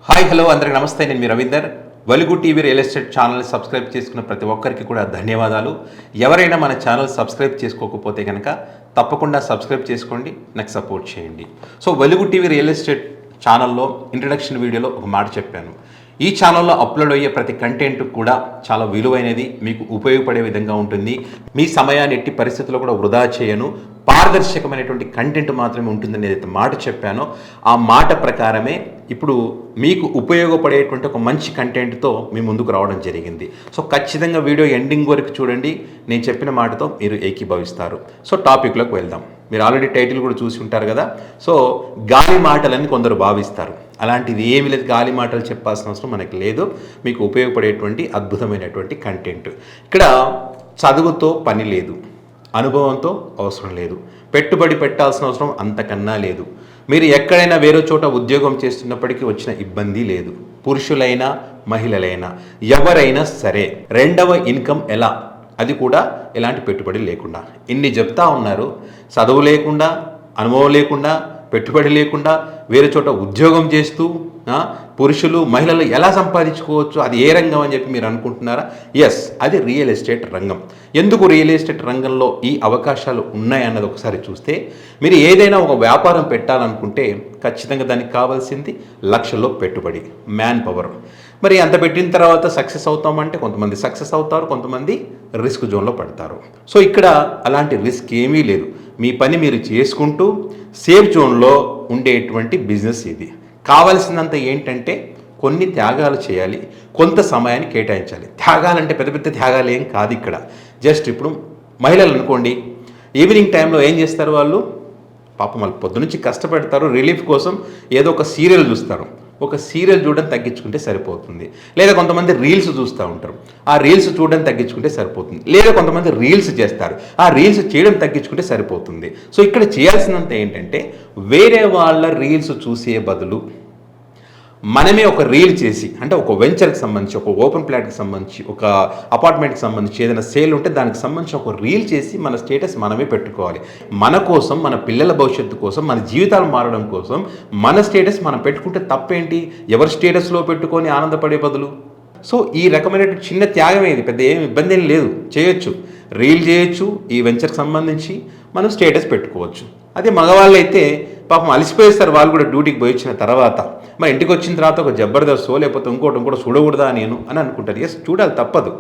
Hi hello అందరికీ నమస్తే. నేను మీ రవీందర్. వెలుగు TV real estate channel subscribe చేసుకున్న ప్రతి ఒక్కరికి కూడా ధన్యవాదాలు. ఎవరైనా మన ఛానల్ సబ్స్క్రైబ్ చేసుకోకపోతే కనుక తప్పకుండా సబ్స్క్రైబ్ చేసుకోండి, నాకు సపోర్ట్ చేయండి. సో వెలుగు టీవీ రియల్ ఎస్టేట్ ఛానల్లో ఇంట్రడక్షన్ వీడియోలో ఒక మాట చెప్పాను. ఈ ఛానల్లో అప్లోడ్ అయ్యే ప్రతి కంటెంట్ కూడా చాలా విలువైనది, మీకు ఉపయోగపడే విధంగా ఉంటుంది. మీ సమయాన్ని ఎట్టి పరిస్థితుల్లో కూడా వృధా చేయను, పారదర్శకమైనటువంటి కంటెంట్ మాత్రమే ఉంటుందని ఏదైతే మాట చెప్పానో ఆ మాట ప్రకారమే ఇప్పుడు మీకు ఉపయోగపడేటువంటి ఒక మంచి కంటెంట్తో మీ ముందుకు రావడం జరిగింది. సో ఖచ్చితంగా వీడియో ఎండింగ్ వరకు చూడండి, నేను చెప్పిన మాటతో మీరు ఏకీభవిస్తారు. సో టాపిక్లోకి వెళ్దాం. మీరు ఆల్రెడీ టైటిల్ కూడా చూసి ఉంటారు కదా. సో గాలి మాటలని కొందరు భావిస్తారు. అలాంటిది ఏమి లేదు, గాలి మాటలు చెప్పాల్సిన అవసరం మనకి లేదు. మీకు ఉపయోగపడేటువంటి అద్భుతమైనటువంటి కంటెంట్. ఇక్కడ చదువుతో పని లేదు, అనుభవంతో అవసరం లేదు, పెట్టుబడి పెట్టాల్సిన అవసరం అంతకన్నా లేదు. మీరు ఎక్కడైనా వేరే చోట ఉద్యోగం చేస్తున్నప్పటికీ వచ్చిన ఇబ్బంది లేదు. పురుషులైనా మహిళలైనా ఎవరైనా సరే రెండవ ఇన్కమ్ ఎలా, అది కూడా ఎలాంటి పెట్టుబడి లేకుండా. ఇన్ని చెప్తా ఉన్నారు, చదువు లేకుండా, అనుభవం లేకుండా, పెట్టుబడి లేకుండా వేరే చోట ఉద్యోగం చేస్తూ పురుషులు మహిళలు ఎలా సంపాదించుకోవచ్చు, అది ఏ రంగం అని చెప్పి మీరు అనుకుంటున్నారా? ఎస్, అది రియల్ ఎస్టేట్ రంగం. ఎందుకు రియల్ ఎస్టేట్ రంగంలో ఈ అవకాశాలు ఉన్నాయన్నది ఒకసారి చూస్తే, మీరు ఏదైనా ఒక వ్యాపారం పెట్టాలనుకుంటే ఖచ్చితంగా దానికి కావాల్సింది లక్షల్లో పెట్టుబడి, మ్యాన్ పవర్. మరి అంత పెట్టిన తర్వాత సక్సెస్ అవుతామంటే కొంతమంది సక్సెస్ అవుతారు, కొంతమంది రిస్క్ జోన్లో పడతారు. సో ఇక్కడ అలాంటి రిస్క్ ఏమీ లేదు. మీ పని మీరు చేసుకుంటూ సేఫ్ జోన్లో ఉండేటువంటి బిజినెస్ ఇది. కావాల్సినంత ఏంటంటే కొన్ని త్యాగాలు చేయాలి, కొంత సమయాన్ని కేటాయించాలి. త్యాగాలంటే పెద్ద పెద్ద త్యాగాలు ఏం కాదు ఇక్కడ. జస్ట్ ఇప్పుడు మహిళలు అనుకోండి, ఈవినింగ్ టైంలో ఏం చేస్తారు వాళ్ళు, పాపం వాళ్ళు పొద్దునుంచి కష్టపడతారు, రిలీఫ్ కోసం ఏదో ఒక సీరియల్ చూస్తారు. ఒక సీరియల్ చూడడం తగ్గించుకుంటే సరిపోతుంది. లేదా కొంతమంది రీల్స్ చూస్తూ ఉంటారు, ఆ రీల్స్ చూడడం తగ్గించుకుంటే సరిపోతుంది. లేదా కొంతమంది రీల్స్ చేస్తారు, ఆ రీల్స్ చేయడం తగ్గించుకుంటే సరిపోతుంది. సో ఇక్కడ చేయాల్సినంత ఏంటంటే వేరే వాళ్ళ రీల్స్ చూసే బదులు మనమే ఒక రీల్ చేసి, అంటే ఒక వెంచర్కి సంబంధించి, ఒక ఓపెన్ ప్లాట్కి సంబంధించి, ఒక అపార్ట్మెంట్కి సంబంధించి ఏదైనా సేల్ ఉంటే దానికి సంబంధించి ఒక రీల్ చేసి మన స్టేటస్ మనమే పెట్టుకోవాలి. మన కోసం, మన పిల్లల భవిష్యత్తు కోసం, మన జీవితాలు మారడం కోసం మన స్టేటస్ మనం పెట్టుకుంటే తప్పేంటి? ఎవరి స్టేటస్లో పెట్టుకొని ఆనందపడే బదులు. సో ఈ రకమైనటువంటి చిన్న త్యాగం ఏది, పెద్ద ఏమి ఇబ్బంది ఏం లేదు, చేయొచ్చు. రీల్ చేయొచ్చు, ఈ వెంచర్కి సంబంధించి మనం స్టేటస్ పెట్టుకోవచ్చు. అదే మగవాళ్ళు అయితే పాపం అలసిపోయేస్తారు, వాళ్ళు కూడా డ్యూటీకి పోయి వచ్చిన తర్వాత. మరి ఇంటికి వచ్చిన తర్వాత ఒక జబర్దస్తో లేకపోతే ఇంకోటి చూడకూడదా నేను అని అనుకుంటారు. ఎస్, చూడాలి, తప్పదు.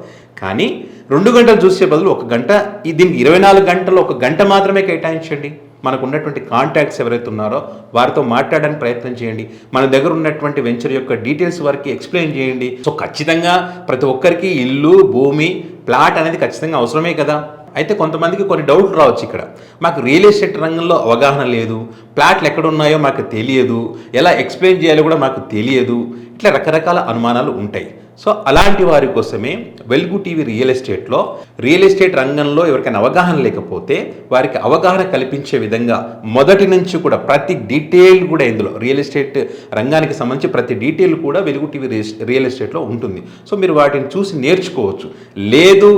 కానీ 2 గంటలు చూసే బదులు 1 గంట, దీనికి 24 గంటల్లో 1 గంట మాత్రమే కేటాయించండి. మనకు ఉన్నటువంటి కాంటాక్ట్స్ ఎవరైతే ఉన్నారో వారితో మాట్లాడడానికి ప్రయత్నం చేయండి. మన దగ్గర ఉన్నటువంటి వెంచర్ యొక్క డీటెయిల్స్ వారికి ఎక్స్ప్లెయిన్ చేయండి. సో ఖచ్చితంగా ప్రతి ఒక్కరికి ఇల్లు, భూమి, ప్లాట్ అనేది ఖచ్చితంగా అవసరమే కదా. అయితే కొంతమందికి కొన్ని డౌట్లు రావచ్చు. ఇక్కడ మాకు రియల్ ఎస్టేట్ రంగంలో అవగాహన లేదు, ప్లాట్లు ఎక్కడ ఉన్నాయో మాకు తెలియదు, ఎలా ఎక్స్ప్లెయిన్ చేయాలో కూడా మాకు తెలియదు, ఇట్లా రకరకాల అనుమానాలు ఉంటాయి. సో అలాంటి వారి కోసమే వెలుగు టీవీ రియల్ ఎస్టేట్ రంగంలో ఎవరికైనా అవగాహన లేకపోతే వారికి అవగాహన కల్పించే విధంగా మొదటి నుంచి కూడా ప్రతి డీటెయిల్ కూడా ఇందులో రియల్ ఎస్టేట్ రంగానికి సంబంధించి ప్రతి డీటెయిల్ కూడా వెలుగు టీవీ రియల్ ఎస్టేట్లో ఉంటుంది. సో మీరు వాటిని చూసి నేర్చుకోవచ్చు. లేదు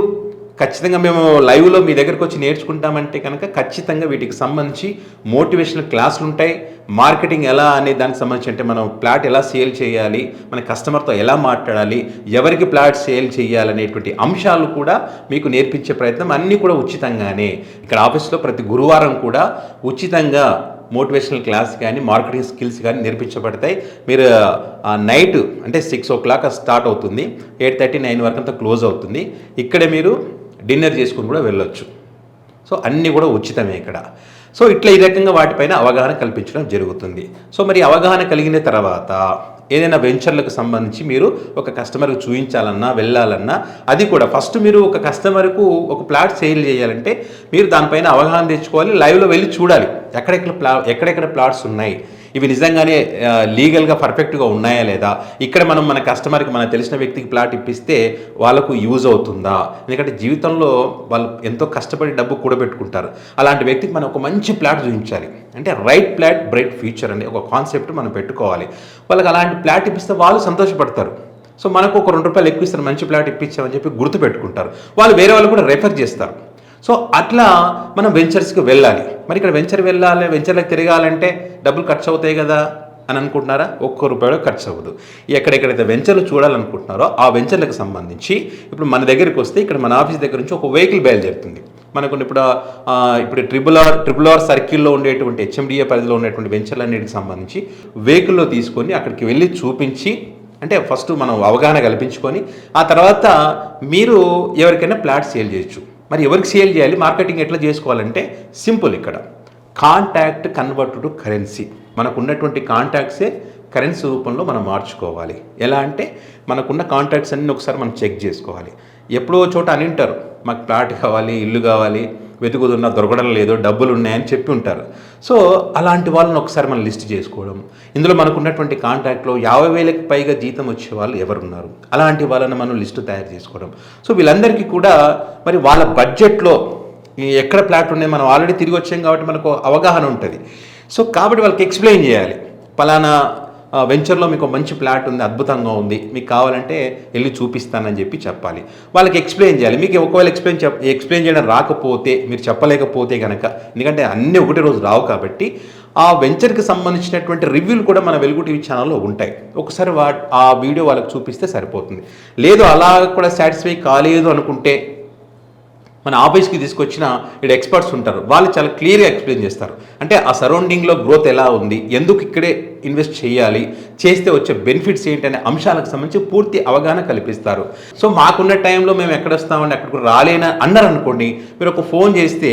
ఖచ్చితంగా మేము లైవ్లో మీ దగ్గరకు వచ్చి నేర్చుకుంటామంటే కనుక ఖచ్చితంగా వీటికి సంబంధించి మోటివేషనల్ క్లాసులు ఉంటాయి. మార్కెటింగ్ ఎలా అనే దానికి సంబంధించి, అంటే మనం ప్లాట్ ఎలా సేల్ చేయాలి, మన కస్టమర్తో ఎలా మాట్లాడాలి, ఎవరికి ప్లాట్ సేల్ చేయాలనేటువంటి అంశాలు కూడా మీకు నేర్పించే ప్రయత్నం అన్నీ కూడా ఉచితంగానే. ఇక్కడ ఆఫీస్లో ప్రతి గురువారం కూడా ఉచితంగా మోటివేషనల్ క్లాస్ కానీ మార్కెటింగ్ స్కిల్స్ కానీ నేర్పించబడతాయి. మీరు నైట్ అంటే 6 o'clock స్టార్ట్ అవుతుంది, 8:30, 9 వరకు అంతా క్లోజ్ అవుతుంది. ఇక్కడే మీరు డిన్నర్ చేసుకుని కూడా వెళ్ళొచ్చు. సో అన్నీ కూడా ఉచితమే ఇక్కడ. సో ఇట్లా ఈ రకంగా వాటిపైన అవగాహన కల్పించడం జరుగుతుంది. సో మరి అవగాహన కలిగిన తర్వాత ఏదైనా వెంచర్లకు సంబంధించి మీరు ఒక కస్టమర్కి చూపించాలన్నా, వెళ్ళాలన్నా, అది కూడా ఫస్ట్ మీరు ఒక కస్టమర్కు ఒక ప్లాట్ సేల్ చేయాలంటే మీరు దానిపైన అవగాహన తెచ్చుకోవాలి. లైవ్లో వెళ్ళి చూడాలి ఎక్కడెక్కడ ప్లాట్స్ ఉన్నాయి, ఇవి నిజంగానే లీగల్గా పర్ఫెక్ట్గా ఉన్నాయా లేదా, ఇక్కడ మనం మన కస్టమర్కి, మనకు తెలిసిన వ్యక్తికి ప్లాట్ ఇప్పిస్తే వాళ్ళకు యూజ్ అవుతుందా. ఎందుకంటే జీవితంలో వాళ్ళు ఎంతో కష్టపడి డబ్బు కూడబెట్టుకుంటారు. అలాంటి వ్యక్తికి మనం ఒక మంచి ప్లాట్ చూపించాలి. అంటే రైట్ ప్లాట్ బ్రైట్ ఫ్యూచర్ అనే ఒక కాన్సెప్ట్ మనం పెట్టుకోవాలి. వాళ్ళకి అలాంటి ప్లాట్ ఇప్పిస్తే వాళ్ళు సంతోషపడతారు. సో మనకు ఒక ₹2 ఎక్కువ ఇస్తారు, మంచి ప్లాట్ ఇప్పించామని చెప్పి గుర్తు పెట్టుకుంటారు. వాళ్ళు వేరే వాళ్ళు కూడా రెఫర్ చేస్తారు. సో అట్లా మనం వెంచర్స్కి వెళ్ళాలి. మరి ఇక్కడ వెంచర్లకు తిరగాలంటే డబ్బులు ఖర్చు అవుతాయి కదా. అని అనుకుంటున్నారా? ఒక్క రూపాయి కూడా ఖర్చు అవ్వదు. ఎక్కడెక్కడైతే వెంచర్లు చూడాలనుకుంటున్నారో ఆ వెంచర్లకు సంబంధించి ఇప్పుడు మన దగ్గరికి వస్తే ఇక్కడ మన ఆఫీస్ దగ్గర నుంచి ఒక వెహికల్ బయలుదేరుతుంది. మనకు ఇప్పుడు ట్రిపుల్ ఆర్ సర్కిల్లో ఉండేటువంటి హెచ్ఎండిఏ పరిధిలో ఉండేటువంటి వెంచర్లన్నిటికి సంబంధించి వెహికల్లో తీసుకొని అక్కడికి వెళ్ళి చూపించి, అంటే ఫస్ట్ మనం అవగాహన కల్పించుకొని ఆ తర్వాత మీరు ఎవరికైనా ప్లాట్ సేల్ చేయొచ్చు. మరి ఎవరికి సేల్ చేయాలి, మార్కెటింగ్ ఎట్లా చేసుకోవాలంటే సింపుల్. ఇక్కడ కాంటాక్ట్ కన్వర్ట్ టు కరెన్సీ. మనకు ఉన్నటువంటి కాంటాక్ట్సే కరెన్సీ రూపంలో మనం మార్చుకోవాలి. ఎలా అంటే మనకున్న కాంటాక్ట్స్ అన్నీ ఒకసారి మనం చెక్ చేసుకోవాలి. ఎప్పుడో చోట అని ఉంటారు, మాకు ప్లాట్ కావాలి, ఇల్లు కావాలి, వెతుకుతున్నా దొరకడం లేదు, డబ్బులు ఉన్నాయని చెప్పి ఉంటారు. సో అలాంటి వాళ్ళని ఒకసారి మనం లిస్ట్ చేసుకోవడం. ఇందులో మనకు ఉన్నటువంటి కాంట్రాక్ట్లో 50,000కి పైగా జీతం వచ్చే వాళ్ళు ఎవరున్నారు, అలాంటి వాళ్ళని మనం లిస్టు తయారు చేసుకోవడం. సో వీళ్ళందరికీ కూడా మరి వాళ్ళ బడ్జెట్లో ఎక్కడ ప్లాట్ ఉన్నాయి, మనం ఆల్రెడీ తిరిగి వచ్చాం కాబట్టి మనకు అవగాహన ఉంటుంది. సో కాబట్టి వాళ్ళకి ఎక్స్ప్లెయిన్ చేయాలి, పలానా వెంచర్లో మీకు మంచి ప్లాట్ ఉంది, అద్భుతంగా ఉంది, మీకు కావాలంటే వెళ్ళి చూపిస్తానని చెప్పాలి. వాళ్ళకి ఎక్స్ప్లెయిన్ చేయాలి. మీకు ఒకవేళ ఎక్స్ప్లెయిన్ చేయడం రాకపోతే, మీరు చెప్పలేకపోతే కనుక, ఎందుకంటే అన్నీ ఒకటే రోజు రావు కాబట్టి ఆ వెంచర్కి సంబంధించినటువంటి రివ్యూలు కూడా మన వెలుగు టీవీ ఛానల్లో ఉంటాయి. ఒకసారి ఆ వీడియో వాళ్ళకి చూపిస్తే సరిపోతుంది. లేదు అలా కూడా సాటిస్ఫై కాలేదు అనుకుంటే మన ఆఫీస్కి తీసుకొచ్చిన ఇక్కడ ఎక్స్పర్ట్స్ ఉంటారు, వాళ్ళు చాలా క్లియర్గా ఎక్స్ప్లెయిన్ చేస్తారు. అంటే ఆ సరౌండింగ్లో గ్రోత్ ఎలా ఉంది, ఎందుకు ఇక్కడే ఇన్వెస్ట్ చేయాలి, చేస్తే వచ్చే బెనిఫిట్స్ ఏంటి అనే అంశాలకు సంబంధించి పూర్తి అవగాహన కల్పిస్తారు. సో మాకున్న టైంలో మేము ఎక్కడ వస్తామండి, అక్కడికి రాలేనా అన్నారు అనుకోండి, మీరు ఒక ఫోన్ చేస్తే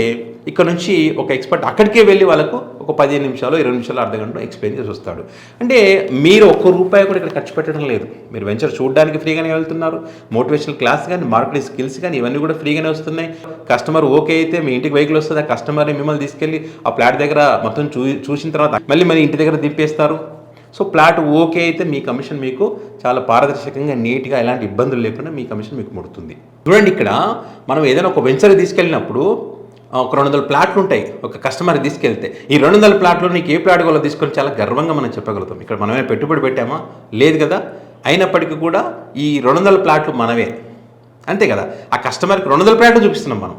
ఇక్కడ నుంచి ఒక ఎక్స్పర్ట్ అక్కడికే వెళ్ళి వాళ్ళకు ఒక 15 నిమిషాలు 20 నిమిషాలు అర్ధగంటలో ఎక్స్ప్లెయిన్ చేసి వస్తాడు. అంటే మీరు ₹1 కూడా ఇక్కడ ఖర్చు పెట్టడం లేదు. మీరు వెంచర్ చూడడానికి ఫ్రీగానే వెళ్తున్నారు. మోటివేషనల్ క్లాస్ కానీ, మార్కెటింగ్ స్కిల్స్ కానీ ఇవన్నీ కూడా ఫ్రీగానే వస్తున్నాయి. కస్టమర్ ఓకే అయితే మీ ఇంటికి వెహికల్ వస్తుంది, ఆ కస్టమర్ని మిమ్మల్ని తీసుకెళ్ళి ఆ ప్లాట్ దగ్గర మొత్తం చూసిన తర్వాత మళ్ళీ ఇంటి దగ్గర దింపేస్తారు. సో ప్లాట్ ఓకే అయితే మీ కమిషన్ మీకు చాలా పారదర్శకంగా, నీట్గా, ఎలాంటి ఇబ్బందులు లేకుండా మీ కమిషన్ మీకు ముడుతుంది. చూడండి, ఇక్కడ మనం ఏదైనా ఒక వెంచర్ తీసుకెళ్ళినప్పుడు ఒక 200 ప్లాట్లు ఉంటాయి. ఒక కస్టమర్ తీసుకెళ్తే ఈ 200 ప్లాట్లు నీకు ఏ ప్లాట్ కావాలో తీసుకొని చాలా గర్వంగా మనం చెప్పగలుగుతాం. ఇక్కడ మనమే పెట్టుబడి పెట్టామా? లేదు కదా. అయినప్పటికీ కూడా ఈ 200 ప్లాట్లు మనమే, అంతే కదా. ఆ కస్టమర్కి 200 ప్లాట్లు చూపిస్తున్నాం మనం.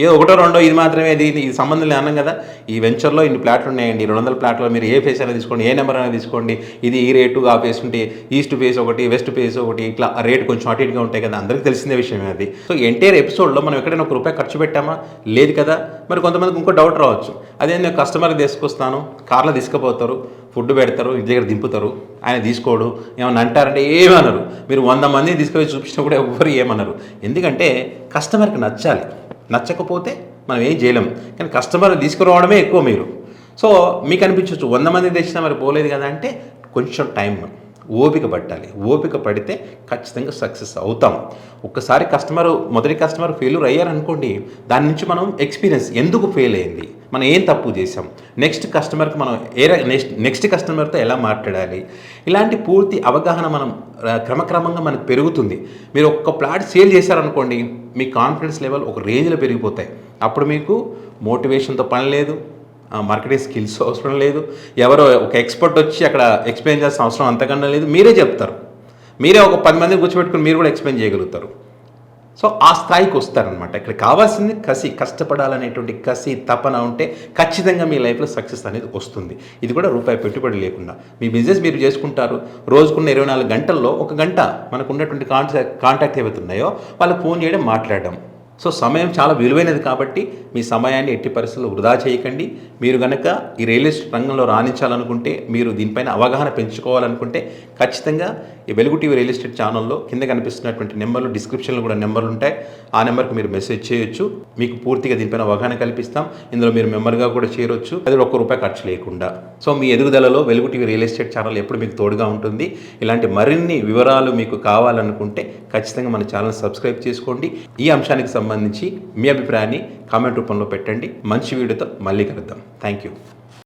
ఏదో ఒకటో రెండో ఇది మాత్రమే, ఇది సంబంధం లేదు అన్నాం కదా. ఈ వెంచర్లో ఇన్ని ప్లాట్లు ఉన్నాయండి, 200 ప్లాట్లో మీరు ఏ ఫేస్ అయినా తీసుకోండి, ఏ నెంబర్ అయినా తీసుకోండి, ఇది ఈ రేటు, ఆ ఫేస్ ఉంటే ఈస్ట్ ఫేస్ ఒకటి, వెస్ట్ ఫేస్ ఒకటి, ఇట్లా ఆ రేటు కొంచెం అటు ఇటుగా ఉంటాయి కదా, అందరికీ తెలిసిందే విషయమే అది. సో ఎంటైర్ ఎపిసోడ్లో మనం ఎక్కడైనా ₹1 ఖర్చు పెట్టామా? లేదు కదా. మరి కొంతమందికి ఇంకో డౌట్ రావచ్చు, అదే నేను కస్టమర్కి తీసుకొస్తాను, కార్లో తీసుకుపోతారు, ఫుడ్ పెడతారు, ఇంటి దగ్గర దింపుతారు, ఆయన తీసుకోడు, ఏమన్నా అంటారంటే ఏమన్నారు. మీరు 100 మందిని తీసుకొని చూపించినా కూడా ఎవ్వరు ఏమన్నారు. ఎందుకంటే కస్టమర్కి నచ్చాలి, నచ్చకపోతే మనం ఏం చేయలేం. కానీ కస్టమర్ తీసుకురావడమే ఎక్కువ మీరు. సో మీకు అనిపించవచ్చు 100 మంది తెచ్చినా మరి పోలేదు కదా అంటే, కొంచెం టైం, ఓపిక పట్టాలి. ఓపిక పడితే ఖచ్చితంగా సక్సెస్ అవుతాం. ఒక్కసారి మొదటి కస్టమర్ ఫెయిల్యూర్ అయ్యారనుకోండి, దాని నుంచి మనం ఎక్స్పీరియన్స్, ఎందుకు ఫెయిల్ అయింది, మనం ఏం తప్పు చేసాం, నెక్స్ట్ కస్టమర్కి మనం నెక్స్ట్ కస్టమర్తో ఎలా మాట్లాడాలి, ఇలాంటి పూర్తి అవగాహన మనం క్రమక్రమంగా మనకు పెరుగుతుంది. మీరు ఒక్క ప్లాట్ సేల్ చేశారనుకోండి, మీ కాన్ఫిడెన్స్ లెవెల్ ఒక రేంజ్లో పెరిగిపోతాయి. అప్పుడు మీకు మోటివేషన్తో పని లేదు, మార్కెటింగ్ స్కిల్స్ అవసరం లేదు, ఎవరో ఒక ఎక్స్పర్ట్ వచ్చి అక్కడ ఎక్స్ప్లెయిన్ చేయాల్సిన అవసరం అంతకన్నా లేదు. మీరే చెప్తారు, మీరే ఒక 10 మందిని కూర్చోబెట్టుకుని మీరు కూడా ఎక్స్ప్లెయిన్ చేయగలుగుతారు. సో ఆ స్థాయికి వస్తారనమాట. ఇక్కడ కావాల్సింది కసి, కష్టపడాలనేటువంటి కసి, తపన ఉంటే ఖచ్చితంగా మీ లైఫ్లో సక్సెస్ అనేది వస్తుంది. ఇది కూడా రూపాయి పెట్టుబడి లేకుండా మీ బిజినెస్ మీరు చేసుకుంటారు. రోజుకున్న 24 గంటల్లో 1 గంట మనకు ఉన్నటువంటి కాంటాక్ట్ ఏవైతే ఉన్నాయో వాళ్ళకి ఫోన్ చేయడం, మాట్లాడడం. సో సమయం చాలా విలువైనది కాబట్టి మీ సమయాన్ని ఎట్టి పరిస్థితుల్లో వృధా చేయకండి. మీరు కనుక ఈ రియల్ ఎస్టేట్ రంగంలో రాణించాలనుకుంటే, మీరు దీనిపైన అవగాహన పెంచుకోవాలనుకుంటే ఖచ్చితంగా ఈ వెలుగు టీవీ రియల్ ఎస్టేట్ ఛానల్లో కింద కనిపిస్తున్నటువంటి నెంబర్లు, డిస్క్రిప్షన్లో కూడా నెంబర్లు ఉంటాయి. ఆ నెంబర్కి మీరు మెసేజ్ చేయొచ్చు. మీకు పూర్తిగా దీనిపైన అవగాహన కల్పిస్తాం. ఇందులో మీరు మెంబర్గా కూడా చేరొచ్చు, అది ₹1 ఖర్చు లేకుండా. సో మీ ఎదుగుదలలో వెలుగు టీవీ రియల్ ఎస్టేట్ ఛానల్ ఎప్పుడు మీకు తోడుగా ఉంటుంది. ఇలాంటి మరిన్ని వివరాలు మీకు కావాలనుకుంటే ఖచ్చితంగా మన ఛానల్ సబ్స్క్రైబ్ చేసుకోండి. ఈ అంశానికి సంబంధించి మీ అభిప్రాయాన్ని కామెంట్ రూపంలో పెట్టండి. మంచి వీడియోతో మళ్ళీ కలుద్దాం. Thank you.